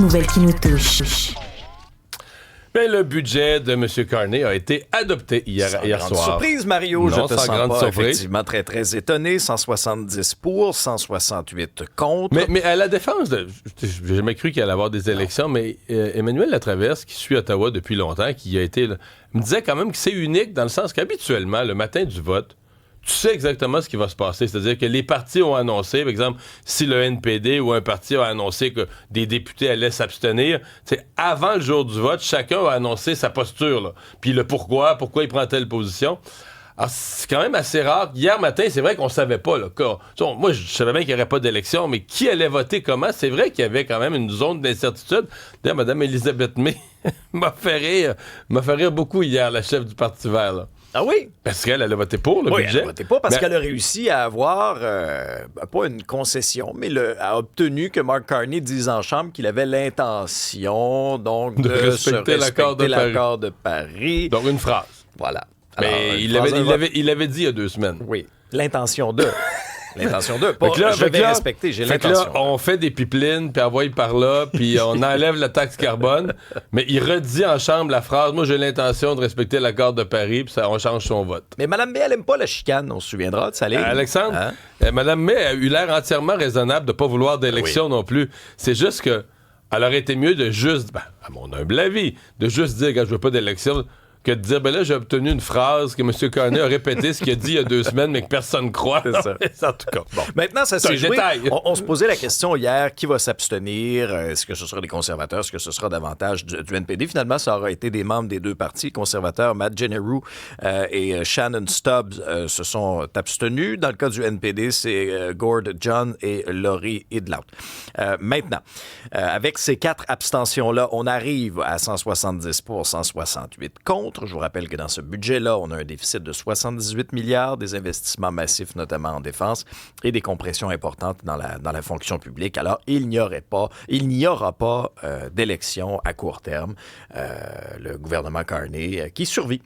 Nouvelle qui nous touche. Mais le budget de M. Carney a été adopté hier soir. Surprise, Mario, non, je te sans sens grande pas surprise. effectivement très, très étonné. 170 pour, 168 contre. Mais à la défense, j'ai jamais cru qu'il allait y avoir des élections, mais Emmanuel Latraverse, qui suit Ottawa depuis longtemps, qui a été là, me disait quand même que c'est unique dans le sens qu'habituellement, le matin du vote, tu sais exactement ce qui va se passer. C'est-à-dire que les partis ont annoncé, par exemple, si le NPD ou un parti a annoncé que des députés allaient s'abstenir, avant le jour du vote, chacun a annoncé sa posture, là. Puis le pourquoi il prend telle position. Alors, c'est quand même assez rare. Hier matin, c'est vrai qu'on savait pas. Là, moi, je savais bien qu'il n'y aurait pas d'élection, mais qui allait voter comment? C'est vrai qu'il y avait quand même une zone d'incertitude. D'ailleurs, Mme Elisabeth May m'a fait rire beaucoup hier, la chef du Parti vert, là. Ah oui? Parce qu'elle a voté pour le budget. Elle a voté pour parce qu'elle a réussi à avoir, pas une concession, mais a obtenu que Mark Carney dise en chambre qu'il avait l'intention donc, de respecter l'accord de Paris. Donc une phrase. Voilà. Alors, mais il l'avait dit il y a 2 semaines. Oui. L'intention de... L'intention d'eux. Je vais respecter, j'ai l'intention. Là, on fait des pipelines, puis envoie par là, puis on enlève la taxe carbone, mais il redit en chambre la phrase « Moi, j'ai l'intention de respecter l'accord de Paris », puis on change son vote. Mais Mme May, elle aime pas la chicane, on se souviendra de sa ligne. Alexandre, Mme May a eu l'air entièrement raisonnable de ne pas vouloir d'élection non plus. C'est juste que elle aurait été mieux de juste, à mon humble avis, de juste dire que je veux pas d'élection, que de dire, là, j'ai obtenu une phrase que M. Carney a répété ce qu'il a dit il y a 2 semaines, mais que personne ne croit. C'est ça. En tout cas. Bon. Maintenant, ça s'est joué. On se posait la question hier, qui va s'abstenir? Est-ce que ce sera des conservateurs? Est-ce que ce sera davantage du NPD? Finalement, ça aura été des membres des 2 partis conservateurs. Matt Jeneroux et Shannon Stubbs se sont abstenus. Dans le cas du NPD, c'est Gord John et Laurie Idlout. Maintenant, avec ces 4 abstentions-là, on arrive à 170 pour, 168 contre. Je vous rappelle que dans ce budget-là, on a un déficit de 78 milliards, des investissements massifs, notamment en défense, et des compressions importantes dans la fonction publique. Alors, il n'y aura pas d'élection à court terme. Le gouvernement Carney qui survit.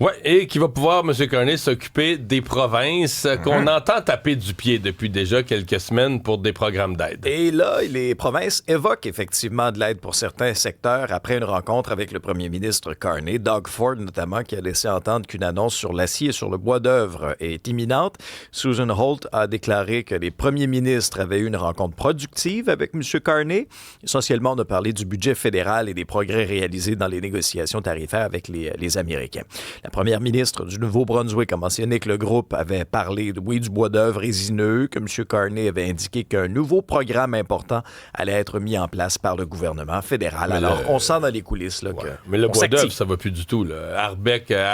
Oui, et qui va pouvoir, M. Carney, s'occuper des provinces qu'on entend taper du pied depuis déjà quelques semaines pour des programmes d'aide. Et là, les provinces évoquent effectivement de l'aide pour certains secteurs après une rencontre avec le premier ministre Carney, Doug Ford notamment, qui a laissé entendre qu'une annonce sur l'acier et sur le bois d'œuvre est imminente. Susan Holt a déclaré que les premiers ministres avaient eu une rencontre productive avec M. Carney. Essentiellement, on a parlé du budget fédéral et des progrès réalisés dans les négociations tarifaires avec les Américains. La première ministre du Nouveau-Brunswick a mentionné que le groupe avait parlé, du bois d'œuvre résineux, que M. Carney avait indiqué qu'un nouveau programme important allait être mis en place par le gouvernement fédéral. Alors, on sent dans les coulisses là, que mais le bois d'œuvre, ça va plus du tout. Là.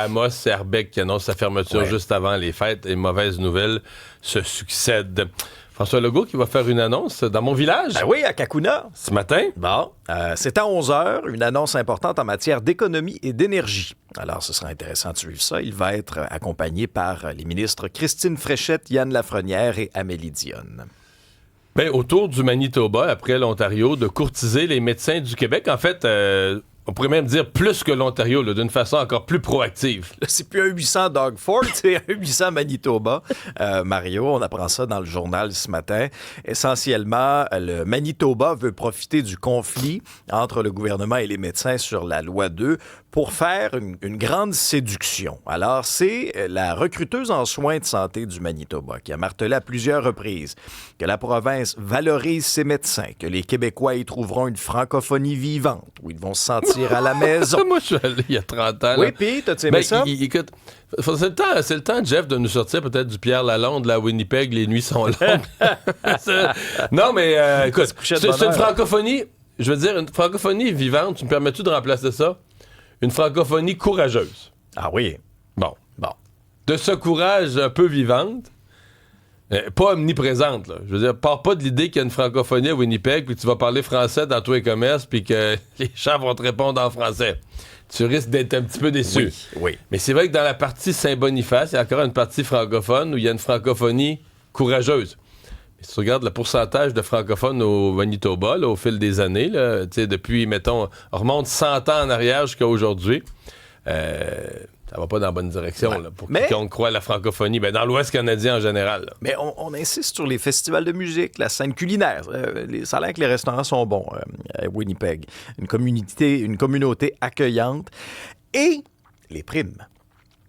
Amos, c'est Arbec qui annonce sa fermeture juste avant les fêtes et mauvaises nouvelles se succèdent. François Legault qui va faire une annonce dans mon village. Ah oui, à Kakuna. Ce matin. Bon, c'est à 11h, une annonce importante en matière d'économie et d'énergie. Alors, ce sera intéressant de suivre ça. Il va être accompagné par les ministres Christine Fréchette, Yann Lafrenière et Amélie Dionne. Bien, autour du Manitoba, après l'Ontario, de courtiser les médecins du Québec. En fait, on pourrait même dire plus que l'Ontario, là, d'une façon encore plus proactive. Là, c'est plus un 800 Doug Ford, c'est un 800 Manitoba. Mario, on apprend ça dans le journal ce matin. Essentiellement, le Manitoba veut profiter du conflit entre le gouvernement et les médecins sur la loi 2 pour faire une grande séduction. Alors, c'est la recruteuse en soins de santé du Manitoba qui a martelé à plusieurs reprises que la province valorise ses médecins, que les Québécois y trouveront une francophonie vivante, où ils vont se sentir à la maison. Moi, je suis allé il y a 30 ans. Oui, puis, t'as-tu aimé ça? Écoute, c'est le temps, Jeff, de nous sortir peut-être du Pierre Lalonde, là, à Winnipeg, les nuits sont longues. Non, mais écoute, c'est une francophonie, je veux dire, une francophonie vivante, tu me permets-tu de remplacer ça? Une francophonie courageuse. Ah oui. Bon. De ce courage un peu vivante, pas omniprésente, là. Je veux dire, pars pas de l'idée qu'il y a une francophonie à Winnipeg, puis tu vas parler français dans tous les commerces, puis que les gens vont te répondre en français. Tu risques d'être un petit peu déçu. Oui. Mais c'est vrai que dans la partie Saint-Boniface, il y a encore une partie francophone où il y a une francophonie courageuse. Mais si tu regardes le pourcentage de francophones au Manitoba, là, au fil des années, là, depuis, mettons, on remonte 100 ans en arrière jusqu'à aujourd'hui, ça va pas dans la bonne direction, là, pour Mais... quiconque croit à la francophonie. Ben, dans l'Ouest canadien en général. Là. Mais on insiste sur les festivals de musique, la scène culinaire. Ça a l'air que les restaurants sont bons à Winnipeg. Une communauté accueillante. Et les primes.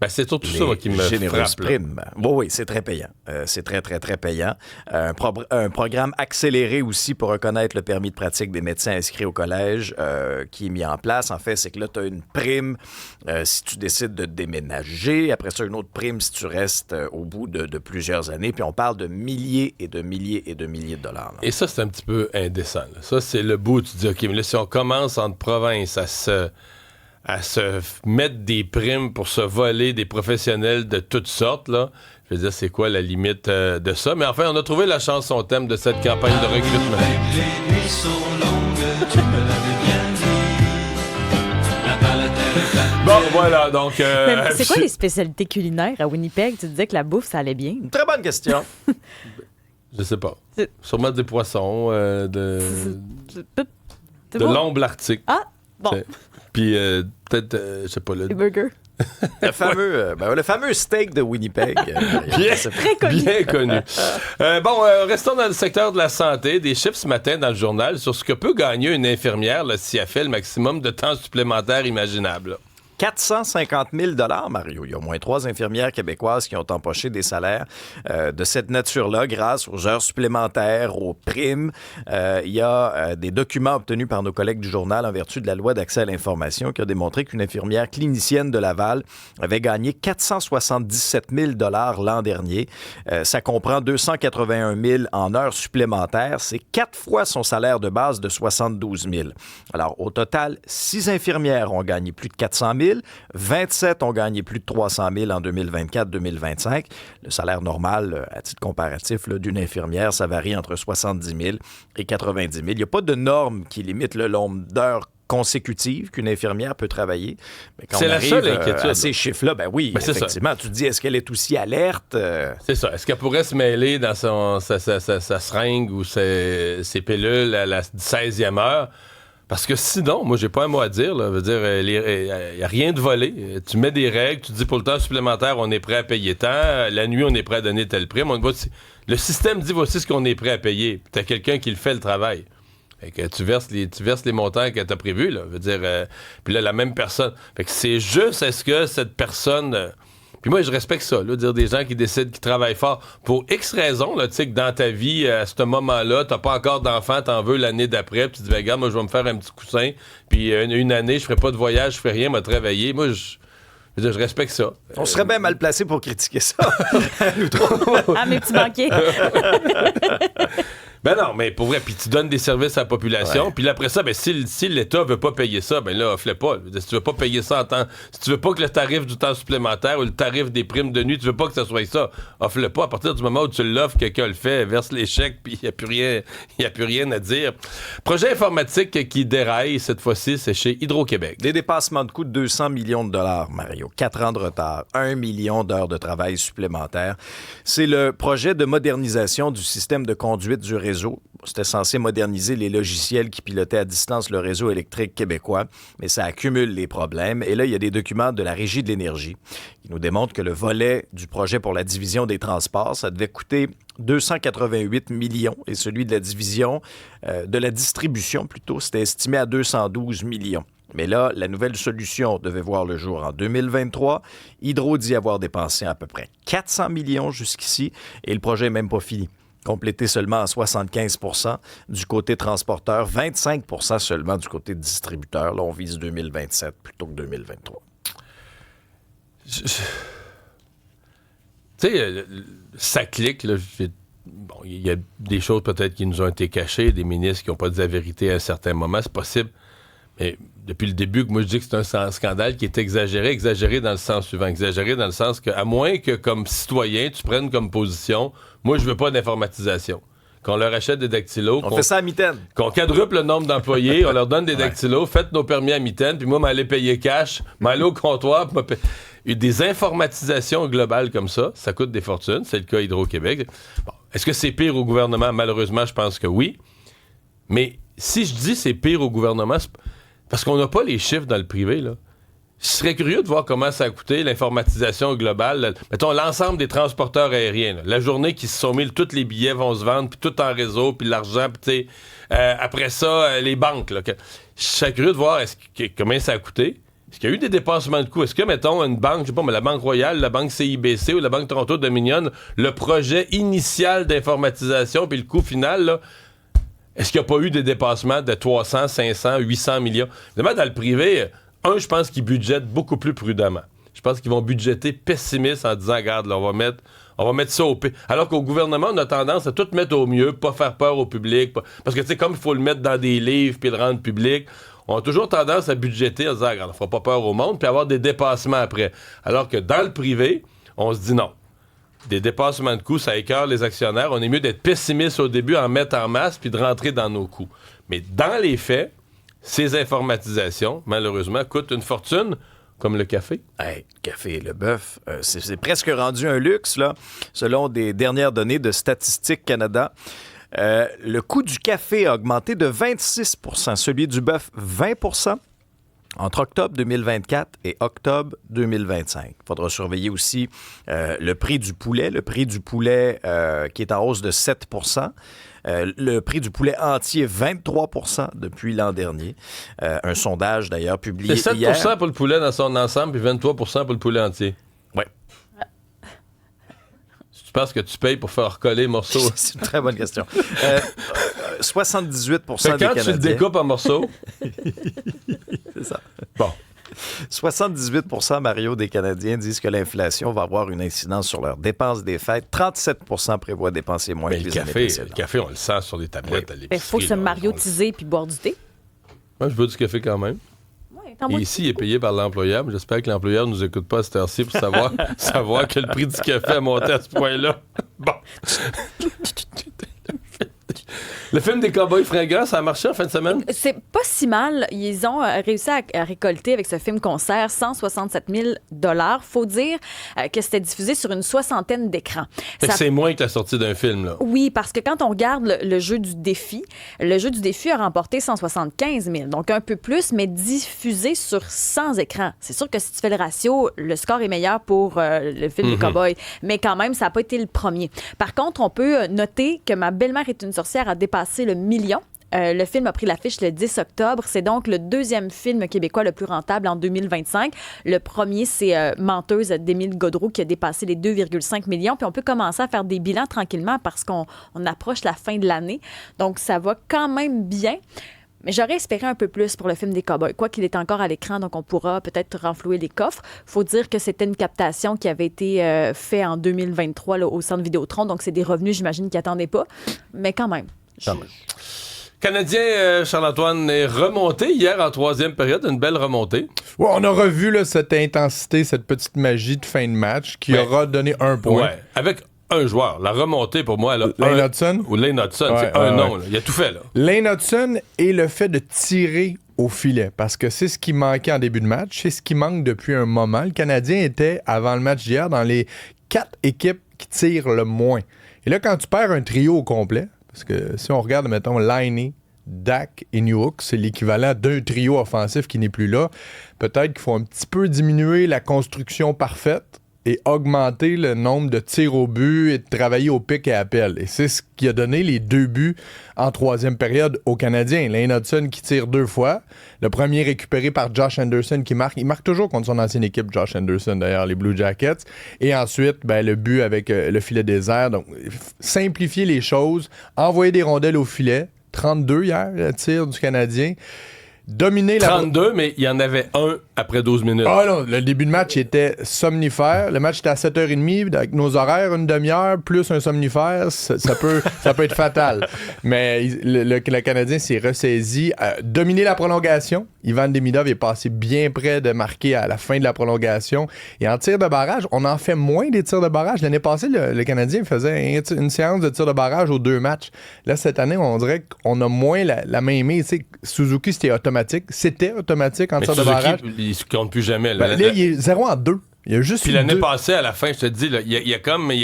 Ben, c'est surtout ça moi, qui me généreuses frappe. primes. Oui, c'est très payant. C'est très, très, très payant. Un programme accéléré aussi pour reconnaître le permis de pratique des médecins inscrits au collège qui est mis en place. En fait, c'est que là, tu as une prime si tu décides de déménager. Après ça, une autre prime si tu restes au bout de plusieurs années. Puis on parle de milliers et de milliers et de milliers de dollars. Là. Et ça, c'est un petit peu indécent. Là. Ça, c'est le bout où tu te dis, OK, mais là, si on commence entre provinces à se mettre des primes pour se voler des professionnels de toutes sortes, là. Je veux dire, c'est quoi la limite de ça? Mais enfin, on a trouvé la chanson thème de cette campagne de recrutement. Les nuits sont longues, tu me l'avais bien dit. La palette est Bon, voilà, donc... Mais c'est quoi les spécialités culinaires à Winnipeg? Tu disais que la bouffe, ça allait bien. Très bonne question. Je sais pas. C'est- Sûrement des poissons, de C'est bon? l'ombre arctique. Ah, bon, C'est- Puis peut-être, je sais pas, les burgers. Le fameux steak de Winnipeg. Bien, Très connu. bien connu. Restons dans le secteur de la santé. Des chiffres ce matin dans le journal sur ce que peut gagner une infirmière là, si elle fait le maximum de temps supplémentaire imaginable. 450 000 Mario. Il y a au moins 3 infirmières québécoises qui ont empoché des salaires de cette nature-là grâce aux heures supplémentaires, aux primes. Il y a des documents obtenus par nos collègues du journal en vertu de la loi d'accès à l'information qui a démontré qu'une infirmière clinicienne de Laval avait gagné 477 000 l'an dernier. Ça comprend 281 000 en heures supplémentaires. C'est 4 fois son salaire de base de 72 000. Alors, au total, 6 infirmières ont gagné plus de 400 000. 27 ont gagné plus de 300 000 en 2024-2025. Le salaire normal, à titre comparatif, là, d'une infirmière, ça varie entre 70 000 et 90 000. Il n'y a pas de norme qui limite le nombre d'heures consécutives qu'une infirmière peut travailler. Mais quand C'est on la arrive, seule inquiétude. à ces chiffres-là, ben oui, Ben, c'est effectivement. Tu te dis, est-ce qu'elle est aussi alerte? C'est ça. Est-ce qu'elle pourrait se mêler dans sa seringue ou ses pilules à la 16e heure? Parce que sinon, moi, j'ai pas un mot à dire. Là. Je veux dire, il n'y a rien de volé. Tu mets des règles, tu dis pour le temps supplémentaire, on est prêt à payer tant. La nuit, on est prêt à donner tel prix. Le système dit voici ce qu'on est prêt à payer. Tu as quelqu'un qui le fait le travail. Fait que tu verses les montants que tu as prévus. Là. Je veux dire, puis là, la même personne. Fait que c'est juste, est-ce que cette personne... Puis moi, je respecte ça, là, dire des gens qui décident, qui travaillent fort pour X raisons, là, tu sais, que dans ta vie, à ce moment-là, t'as pas encore d'enfant, t'en veux l'année d'après, puis tu te dis, ben, regarde, moi, je vais me faire un petit coussin, puis une année, je ferai pas de voyage, je ferai rien, me réveiller. Moi, je respecte ça. On serait bien mal placé pour critiquer ça. Ah, mes petits banquiers. Ben non, mais pour vrai, puis tu donnes des services à la population, Ouais. puis là, après ça, ben si l'État veut pas payer ça, ben là, offre-le pas. Si tu veux pas payer ça en temps, si tu veux pas que le tarif du temps supplémentaire ou le tarif des primes de nuit, tu veux pas que ça soit ça, offre-le pas. À partir du moment où tu l'offres, quelqu'un le fait, verse les chèques, puis il y a plus rien à dire. Projet informatique qui déraille, cette fois-ci, c'est chez Hydro-Québec. Des dépassements de coûts de 200 millions de dollars, Mario. 4 ans de retard, 1 million d'heures de travail supplémentaires. C'est le projet de modernisation du système de conduite du réseau. C'était censé moderniser les logiciels qui pilotaient à distance le réseau électrique québécois, mais ça accumule les problèmes. Et là, il y a des documents de la Régie de l'énergie qui nous démontrent que le volet du projet pour la division des transports, ça devait coûter 288 millions et celui de la division de la distribution, plutôt, c'était estimé à 212 millions. Mais là, la nouvelle solution devait voir le jour en 2023. Hydro dit avoir dépensé à peu près 400 millions jusqu'ici et le projet n'est même pas fini. Complété seulement à 75 % du côté transporteur, 25 % seulement du côté distributeur. Là, on vise 2027 plutôt que 2023. Tu sais, ça clique, là. Bon, il y a des choses peut-être qui nous ont été cachées, des ministres qui n'ont pas dit la vérité à un certain moment, c'est possible. Mais depuis le début, moi, je dis que c'est un scandale qui est exagéré dans le sens suivant. Exagéré dans le sens que, à moins que, comme citoyen, tu prennes comme position, moi, je veux pas d'informatisation. Qu'on leur achète des dactylos. On fait ça à mitaine. Qu'on quadruple le nombre d'employés, on leur donne des dactylos, faites nos permis à mitaine, puis moi, m'aller payer cash, m'aller au comptoir, des informatisations globales comme ça coûte des fortunes. C'est le cas Hydro-Québec. Bon, est-ce que c'est pire au gouvernement? Malheureusement, je pense que oui. Mais si je dis c'est pire au gouvernement, c'est parce qu'on n'a pas les chiffres dans le privé, là. Je serais curieux de voir comment ça a coûté l'informatisation globale. Là. Mettons, l'ensemble des transporteurs aériens. Là. La journée qui se sont mis, tous les billets vont se vendre, puis tout en réseau, puis l'argent, puis après ça, les banques. Là, je serais curieux de voir combien ça a coûté. Est-ce qu'il y a eu des dépassements de coûts? Est-ce que, mettons, une banque, je sais pas, mais la Banque Royale, la Banque CIBC ou la Banque Toronto Dominion, le projet initial d'informatisation, puis le coût final, là, est-ce qu'il n'y a pas eu des dépassements de 300, 500, 800 millions? Évidemment, dans le privé... je pense qu'ils budgètent beaucoup plus prudemment. Je pense qu'ils vont budgéter pessimiste en disant, regarde, là, on va mettre ça au pire. Alors qu'au gouvernement, on a tendance à tout mettre au mieux, pas faire peur au public. Parce que, tu sais, comme il faut le mettre dans des livres puis le rendre public, on a toujours tendance à budgéter en disant, regarde, on fera pas peur au monde, puis avoir des dépassements après. Alors que dans le privé, on se dit non. Des dépassements de coûts, ça écœure les actionnaires. On est mieux d'être pessimiste au début, en mettre en masse, puis de rentrer dans nos coûts. Mais dans les faits, ces informatisations, malheureusement, coûtent une fortune, comme le café. Hey, le café et le bœuf, c'est presque rendu un luxe, là. Selon des dernières données de Statistique Canada, le coût du café a augmenté de 26 %, celui du bœuf 20 % entre octobre 2024 et octobre 2025. Il faudra surveiller aussi le prix du poulet. Le prix du poulet qui est en hausse de 7 %. Le prix du poulet entier, 23 % depuis l'an dernier. Un sondage, d'ailleurs, publié hier. C'est 7 hier. pour le poulet dans son ensemble, puis 23 pour le poulet entier. Oui. Tu penses que tu payes pour faire recoller les morceaux? C'est une très bonne question. 78 des Canadiens... Quand tu le découpes en morceaux... C'est ça. Bon. 78 % Mario, des Canadiens disent que l'inflation va avoir une incidence sur leurs dépenses des fêtes. 37 % prévoient dépenser moins que les années précédentes. Le café, on le sent sur les tablettes à l'épicerie. Il faut se mariotiser puis boire du thé. Moi, je veux du café quand même. Et ici, il est payé par l'employeur. Mais j'espère que l'employeur ne nous écoute pas à cette heure-ci pour savoir que le prix du café a monté à ce point-là. Bon. Le film des Cowboys fringants, ça a marché en fin de semaine? C'est pas si mal. Ils ont réussi à récolter avec ce film-concert 167 000 $. Faut dire que c'était diffusé sur une 60aine d'écrans. C'est moins que la sortie d'un film, là. Oui, parce que quand on regarde le jeu du défi a remporté 175 000 $. Donc un peu plus, mais diffusé sur 100 écrans. C'est sûr que si tu fais le ratio, le score est meilleur pour le film des Cowboys. Mais quand même, ça n'a pas été le premier. Par contre, on peut noter que Ma belle-mère est une sorcière a dépassé le million. Le film a pris l'affiche le 10 octobre. C'est donc le deuxième film québécois le plus rentable en 2025. Le premier, c'est Menteuse d'Émile Godreau qui a dépassé les 2,5 millions. Puis on peut commencer à faire des bilans tranquillement parce qu'on approche la fin de l'année. Donc, ça va quand même bien. Mais j'aurais espéré un peu plus pour le film des Cowboys. Quoi qu'il est encore à l'écran, donc on pourra peut-être renflouer les coffres. Faut dire que c'était une captation qui avait été faite en 2023 là, au Centre Vidéotron. Donc, c'est des revenus, j'imagine, qu'ils n'attendaient pas. Mais quand même. Canadien, Charles-Antoine, est remonté hier en troisième période, une belle remontée. Ouais, on a revu là, cette intensité, cette petite magie de fin de match qui aura donné un point. Ouais, avec un joueur. La remontée, pour moi, Lane Hudson? Ou Lane Hudson, c'est un nom. Là. Il a tout fait, là. Lane Hudson et le fait de tirer au filet, parce que c'est ce qui manquait en début de match, c'est ce qui manque depuis un moment. Le Canadien était, avant le match d'hier, dans les 4 équipes qui tirent le moins. Et là, quand tu perds un trio au complet, parce que si on regarde, mettons, Laine, Dak et Newhook, c'est l'équivalent d'un trio offensif qui n'est plus là. Peut-être qu'il faut un petit peu diminuer la construction parfaite et augmenter le nombre de tirs au but et de travailler au pic et appel. Et c'est ce qui a donné les 2 buts en troisième période aux Canadiens. Lane Hudson qui tire 2 fois. Le premier récupéré par Josh Anderson qui marque. Il marque toujours contre son ancienne équipe, Josh Anderson, d'ailleurs, les Blue Jackets. Et ensuite, le but avec le filet désert. Donc, simplifier les choses, envoyer des rondelles au filet. 32 hier, le tir du Canadien. Dominer 32, mais il y en avait un après 12 minutes. Ah non, le début de match était somnifère. Le match était à 7h30, avec nos horaires, une demi-heure, plus un somnifère, ça peut être fatal. Mais le Canadien s'est ressaisi. Dominer la prolongation. Ivan Demidov est passé bien près de marquer à la fin de la prolongation. Et en tir de barrage, on en fait moins des tirs de barrage. L'année passée, le Canadien faisait une séance de tir de barrage aux 2 matchs. Là, cette année, on dirait qu'on a moins la main mise. Suzuki, c'était automatique. C'était automatique en tir de barrage. Il ne compte plus jamais. Là, il est 0-2. Il y a juste puis l'année passée, à la fin, je te dis, là, il est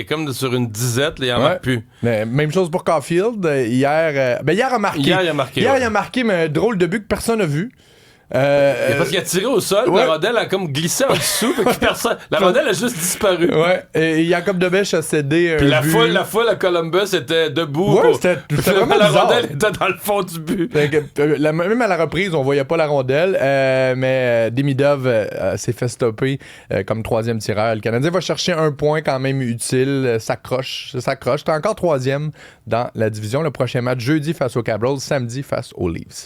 comme sur une disette, là, il n'en marque plus. Mais même chose pour Caulfield. Hier a marqué. Hier, il a marqué. Hier, il a marqué, mais un drôle de but que personne n'a vu. Parce qu'il a tiré au sol, ouais. la rondelle a comme glissé en dessous, fait que personne... La rondelle a juste disparu. Ouais, et Jacob Debesch a cédé un Puis la but. foule à Columbus était debout. Ouais, c'était vraiment la bizarre. rondelle était dans le fond du but. Fait que, même à la reprise, on voyait pas la rondelle, mais Demidov s'est fait stopper comme troisième tireur. Le Canadien va chercher un point quand même utile, s'accroche. T'es encore troisième dans la division. Le prochain match jeudi face aux Capitals, samedi face aux Leafs.